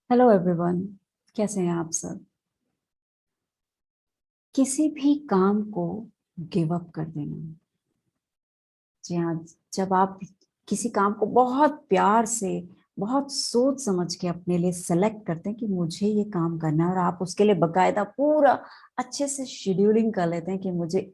Hello everyone. कैसे हैं आप सब। किसी भी काम को गिव अप कर देना। जी हाँ। जब आप किसी काम को बहुत प्यार से, बहुत सोच समझ के अपने लिए सेलेक्ट करते हैं कि मुझे ये काम करना है, और आप उसके लिए बकायदा पूरा अच्छे से शेड्यूलिंग कर लेते हैं कि मुझे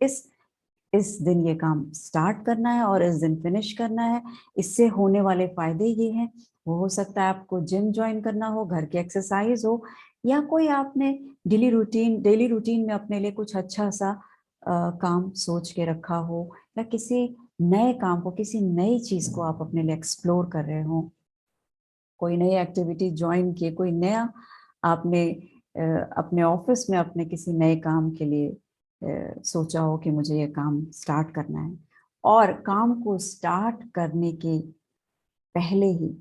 इस दिन ये काम स्टार्ट करना है और इस दिन फिनिश करना है, इससे होने वाले फायदे ये हैं। वो हो सकता है आपको जिम ज्वाइन करना हो, घर की एक्सरसाइज हो, या कोई आपने डेली रूटीन में अपने लिए कुछ अच्छा सा काम सोच के रखा हो, या किसी नए काम को, किसी नई चीज को आप अपने लिए एक्सप्लोर कर रहे हो, कोई नई एक्टिविटी ज्वाइन किए, कोई नया आपने अपने ऑफिस में अपने किसी नए काम के लिए सोचा हो कि मुझे ये काम स्टार्ट करना है, और काम को स्टार्ट करने के पहले ही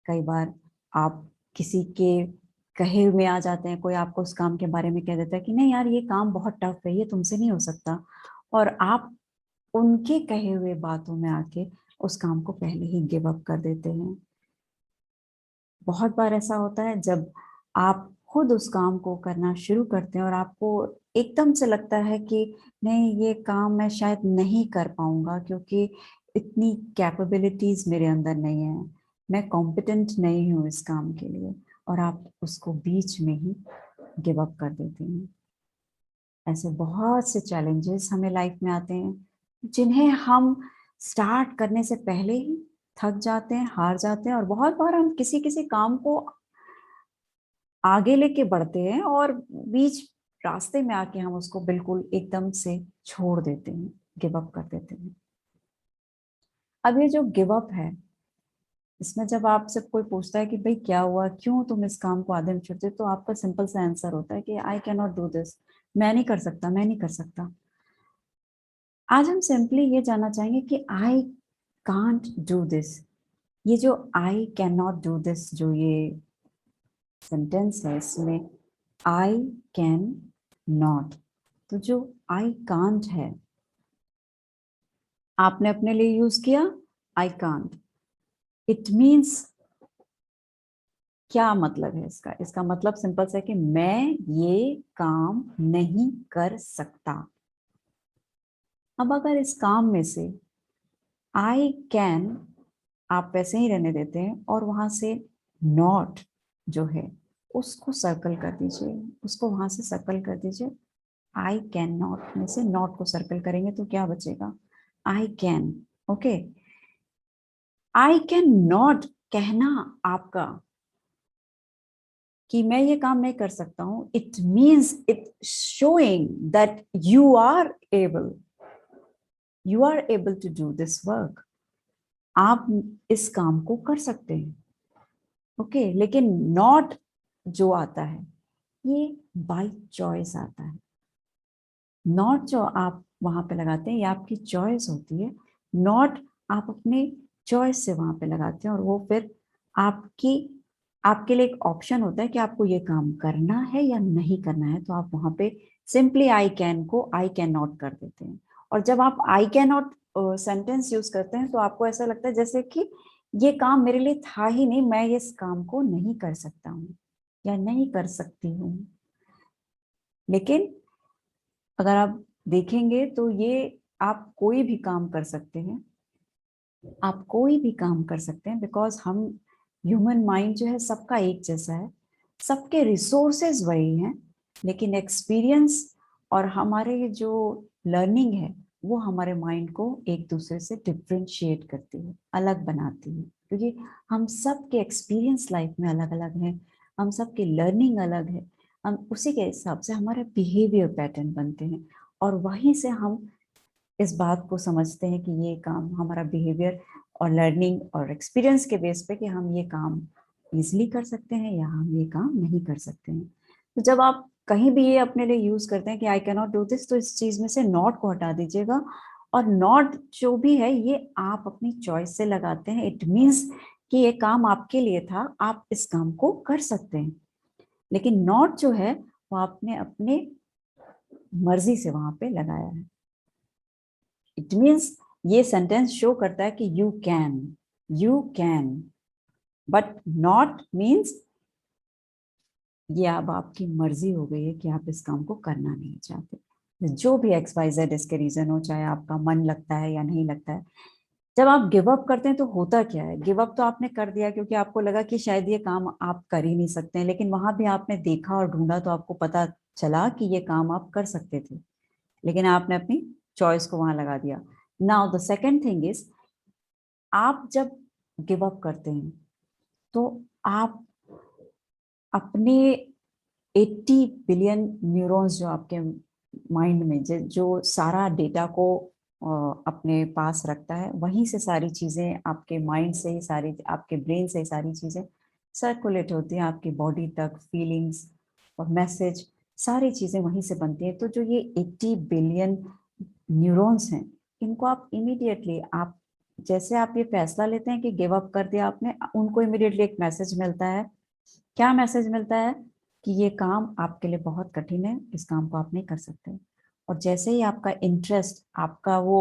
कई बार आप किसी के कहे में आ जाते हैं। कोई आपको उस काम के बारे में कह देता है कि नहीं यार, ये काम बहुत टफ है, ये तुमसे नहीं हो सकता, और आप उनके कहे हुए बातों में आके उस काम को पहले ही गिव अप कर देते हैं। बहुत बार ऐसा होता है जब आप खुद उस काम को करना शुरू करते हैं और आपको एकदम से लगता है कि नहीं, ये काम मैं शायद नहीं कर पाऊंगा, क्योंकि इतनी कैपेबिलिटीज मेरे अंदर नहीं है, मैं कॉम्पिटेंट नहीं हूँ इस काम के लिए, और आप उसको बीच में ही गिव अप कर देते हैं। ऐसे बहुत से चैलेंजेस हमें लाइफ में आते हैं जिन्हें हम स्टार्ट करने से पहले ही थक जाते हैं, हार जाते हैं, और बहुत बार हम किसी किसी काम को आगे लेके बढ़ते हैं और बीच रास्ते में आके हम उसको बिल्कुल एकदम से छोड़ देते हैं, गिव अप कर देते हैं। अब ये जो गिव अप है, इसमें जब आपसे कोई पूछता है कि भाई क्या हुआ, क्यों तुम इस काम को आधे में छोड़ते हो, तो आपका सिंपल सा आंसर होता है कि I can not do this. मैं नहीं कर सकता, मैं नहीं कर सकता। आज हम सिंपली ये जानना चाहेंगे कि आई कांट डू दिस, ये जो I can not do this जो ये सेंटेंस है, इसमें आई कैन नॉट, तो जो आई कांट है आपने अपने लिए यूज किया, आई कांट। इट मीन्स, क्या मतलब है इसका? इसका मतलब सिंपल सा है कि मैं ये काम नहीं कर सकता। अब अगर इस काम में से आई कैन आप वैसे ही रहने देते हैं और वहां से नॉट जो है उसको सर्कल कर दीजिए, उसको वहां से सर्कल कर दीजिए। आई कैन नॉट में से नॉट को सर्कल करेंगे तो क्या बचेगा? I can. Okay, I can not कहना आपका कि मैं ये काम नहीं कर सकता हूं, it means it showing that you are able to do this work. आप इस काम को कर सकते हैं। ओके, लेकिन नॉट जो आता है ये बाय चॉइस आता है। नॉट जो आप वहां पे लगाते हैं ये आपकी चॉइस होती है। नॉट आप अपने चॉइस से वहां पे लगाते हैं, और वो फिर आपकी आपके लिए एक ऑप्शन होता है कि आपको ये काम करना है या नहीं करना है, तो आप वहां पे सिंपली आई कैन को आई कैन नॉट कर देते हैं। और जब आप I can not sentence use करते हैं तो आपको ऐसा लगता है जैसे कि ये काम मेरे लिए था ही नहीं, मैं इस काम को नहीं कर सकता हूँ या नहीं कर सकती हूँ। लेकिन अगर आप देखेंगे तो ये आप कोई भी काम कर सकते हैं, आप कोई भी काम कर सकते हैं, बिकॉज हम ह्यूमन माइंड जो है सबका एक जैसा है, सबके रिसोर्सेज वही हैं, लेकिन एक्सपीरियंस और हमारे जो लर्निंग है वो हमारे माइंड को एक दूसरे से डिफ्रेंशिएट करती है, अलग बनाती है, क्योंकि हम सब के एक्सपीरियंस लाइफ में अलग अलग हैं, हम सब की लर्निंग अलग है, हम उसी के हिसाब से हमारे बिहेवियर पैटर्न बनते हैं, और वहीं से हम इस बात को समझते हैं कि ये काम हमारा बिहेवियर और लर्निंग और एक्सपीरियंस के बेस पे कि हम ये काम इजीली कर सकते हैं या हम ये काम नहीं कर सकते हैं। तो जब आप कहीं भी ये अपने लिए यूज करते हैं कि I can not do this, तो इस चीज में से नॉट को हटा दीजिएगा, और नॉट जो भी है ये आप अपनी चॉइस से लगाते हैं। इट मीन्स कि ये काम आपके लिए था, आप इस काम को कर सकते हैं, लेकिन नॉट जो है वो आपने अपने मर्जी से वहां पे लगाया है। इट मीन्स ये सेंटेंस शो करता है कि you can, but not means ये अब आपकी मर्जी हो गई है कि आप इस काम को करना नहीं चाहते। जो भी XYZ इसके रीजन हो, चाहे आपका मन लगता है या नहीं लगता है। जब आप गिव अप करते हैं तो होता क्या है, गिव अप तो आपने कर दिया क्योंकि आपको लगा कि शायद ये काम आप कर ही नहीं सकते हैं, लेकिन वहां भी आपने देखा और ढूंढा तो आपको पता चला कि ये काम आप कर सकते थे, लेकिन आपने अपनी चॉइस को वहां लगा दिया। Now the second thing is, आप जब गिव अप करते हैं तो आप अपने 80 बिलियन न्यूरॉन्स जो आपके माइंड में जो सारा डेटा को अपने पास रखता है, वहीं से सारी चीजें आपके माइंड से ही सारी, आपके ब्रेन से ही सारी चीजें सर्कुलेट होती हैं आपकी बॉडी तक, फीलिंग्स और मैसेज, सारी चीजें वहीं से बनती हैं। तो जो ये 80 बिलियन न्यूरॉन्स हैं, इनको आप इमीडिएटली, आप जैसे आप ये फैसला लेते हैं कि गिव अप कर दिया आपने, उनको इमीडिएटली एक मैसेज मिलता है। क्या मैसेज मिलता है? कि ये काम आपके लिए बहुत कठिन है, इस काम को आप नहीं कर सकते। और जैसे ही आपका इंटरेस्ट, आपका वो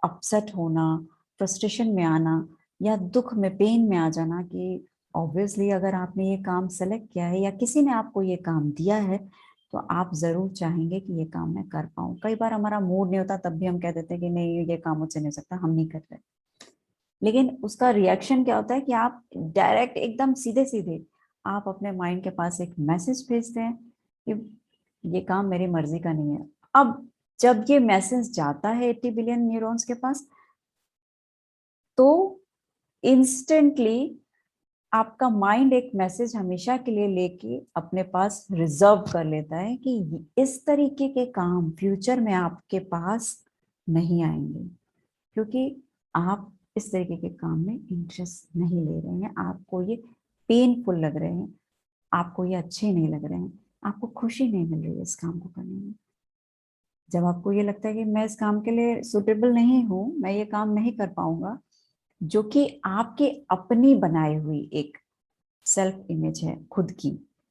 अपसेट होना, फ्रस्ट्रेशन में आना या दुख में, पेन में आ जाना कि ऑब्वियसली अगर आपने ये काम सेलेक्ट किया है या किसी ने आपको ये काम दिया है तो आप जरूर चाहेंगे कि ये काम मैं कर पाऊँ। कई बार हमारा मूड नहीं होता, तब भी हम कह देते हैं कि नहीं ये काम मुझसे नहीं हो सकता, हम नहीं कर रहे। लेकिन उसका रिएक्शन क्या होता है कि आप डायरेक्ट एकदम सीधे सीधे आप अपने माइंड के पास एक मैसेज भेजते हैं कि ये काम मेरी मर्जी का नहीं है। अब जब ये मैसेज जाता है 80 बिलियन न्यूरॉन्स के पास, तो इंस्टेंटली आपका माइंड एक मैसेज हमेशा के लिए लेके अपने पास रिजर्व कर लेता है कि इस तरीके के काम फ्यूचर में आपके पास नहीं आएंगे, क्योंकि आप इस तरीके के काम में इंटरेस्ट नहीं ले रहे हैं, आपको ये पेनफुल लग रहे हैं, आपको ये अच्छे नहीं लग रहे हैं, आपको खुशी नहीं मिल रही है इस काम को करने में। जब आपको ये लगता है कि मैं इस काम के लिए सुटेबल नहीं हूं, मैं ये काम नहीं कर पाऊंगा, जो कि आपकी अपनी बनाई हुई एक सेल्फ इमेज है खुद की,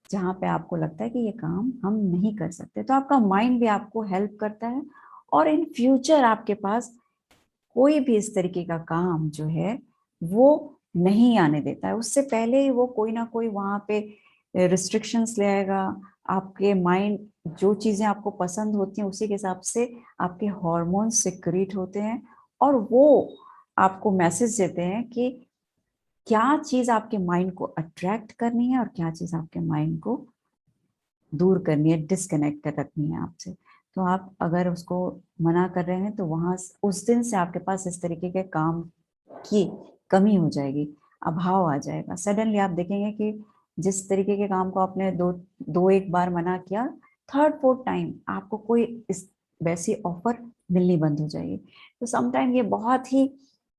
जहाँ पे आपको लगता है कि ये काम हम नहीं कर सकते, तो आपका माइंड भी आपको हेल्प करता है और इन फ्यूचर आपके पास कोई भी इस तरीके का काम जो है वो नहीं आने देता है। उससे पहले ही वो कोई ना कोई वहां पे रिस्ट्रिक्शंस ले आएगा। आपके माइंड जो चीजें आपको पसंद होती हैं उसी के हिसाब से आपके हार्मोन्स सिक्रीट होते हैं और वो आपको मैसेज देते हैं कि क्या चीज आपके माइंड को अट्रैक्ट करनी है और क्या चीज आपके माइंड को दूर करनी है, डिस्कनेक्ट कर रखनी है आपसे। तो आप अगर उसको मना कर रहे हैं तो वहां उस दिन से आपके पास इस तरीके के काम की कमी हो जाएगी, अभाव आ जाएगा। सडनली आप देखेंगे कि जिस तरीके के काम को आपने दो दो एक बार मना किया, थर्ड फोर्थ टाइम आपको कोई इस वैसी ऑफर मिलनी बंद हो जाएगी। तो समटाइम ये बहुत ही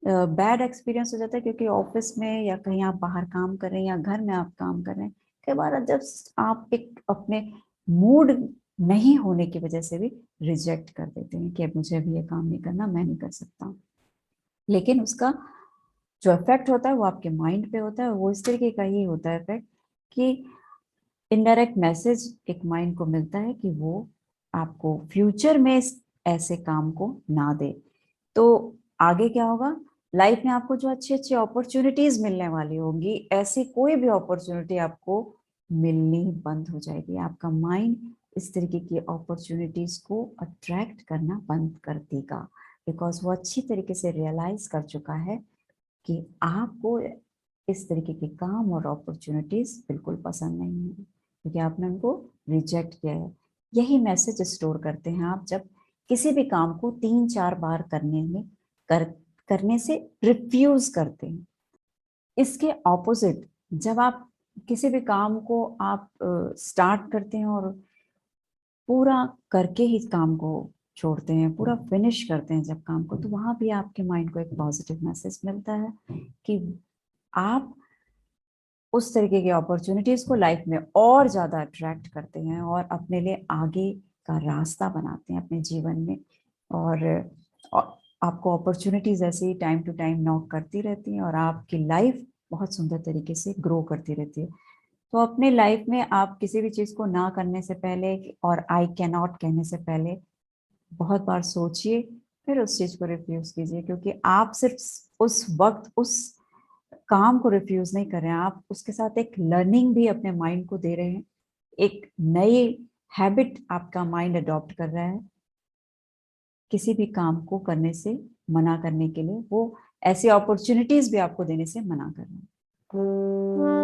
बैड एक्सपीरियंस हो जाता है, क्योंकि ऑफिस में या कहीं आप बाहर काम कर रहे हैं या घर में आप काम कर रहे हैं, कई बार जब आप एक अपने मूड नहीं होने की वजह से भी रिजेक्ट कर देते हैं कि अब मुझे अभी ये काम नहीं करना, मैं नहीं कर सकता। लेकिन उसका जो इफेक्ट होता है वो आपके माइंड पे होता है, वो इस तरीके का ही होता है इफेक्ट कि इनडायरेक्ट मैसेज एक माइंड को मिलता है कि वो आपको फ्यूचर में ऐसे काम को ना दे। तो आगे क्या होगा, लाइफ में आपको जो अच्छी अच्छी अपॉर्चुनिटीज मिलने वाली होंगी, ऐसी कोई भी अपॉर्चुनिटी आपको मिलनी बंद हो जाएगी। आपका माइंड इस तरीके की अपॉर्चुनिटीज को अट्रैक्ट करना बंद कर देगा, बिकॉज वो अच्छी तरीके से रियलाइज कर चुका है कि आपको इस तरीके के काम और अपॉर्चुनिटीज बिल्कुल पसंद नहीं है, क्योंकि आपने उनको रिजेक्ट किया है। यही मैसेज स्टोर करते हैं आप जब किसी भी काम को 3-4 बार करने से रिफ्यूज करते हैं। इसके ऑपोजिट, जब आप किसी भी काम को आप स्टार्ट करते हैं और पूरा करके ही काम को छोड़ते हैं, पूरा फिनिश करते हैं जब काम को, तो वहां भी आपके माइंड को एक पॉजिटिव मैसेज मिलता है कि आप उस तरीके की अपॉर्चुनिटीज को लाइफ में और ज्यादा अट्रैक्ट करते हैं और अपने लिए आगे का रास्ता बनाते हैं अपने जीवन में। और आपको अपॉर्चुनिटीज ऐसे ही टाइम टू टाइम नॉक करती रहती हैं और आपकी लाइफ बहुत सुंदर तरीके से ग्रो करती रहती है। तो अपने लाइफ में आप किसी भी चीज को ना करने से पहले और आई कैन नॉट कहने से पहले बहुत बार सोचिए, फिर उस चीज को रिफ्यूज कीजिए, क्योंकि आप सिर्फ उस वक्त उस काम को रिफ्यूज नहीं कर रहे हैं, आप उसके साथ एक लर्निंग भी अपने माइंड को दे रहे हैं। एक नई हैबिट आपका माइंड अडॉप्ट कर रहा है किसी भी काम को करने से मना करने के लिए, वो ऐसी अपॉर्चुनिटीज भी आपको देने से मना कर रहा है।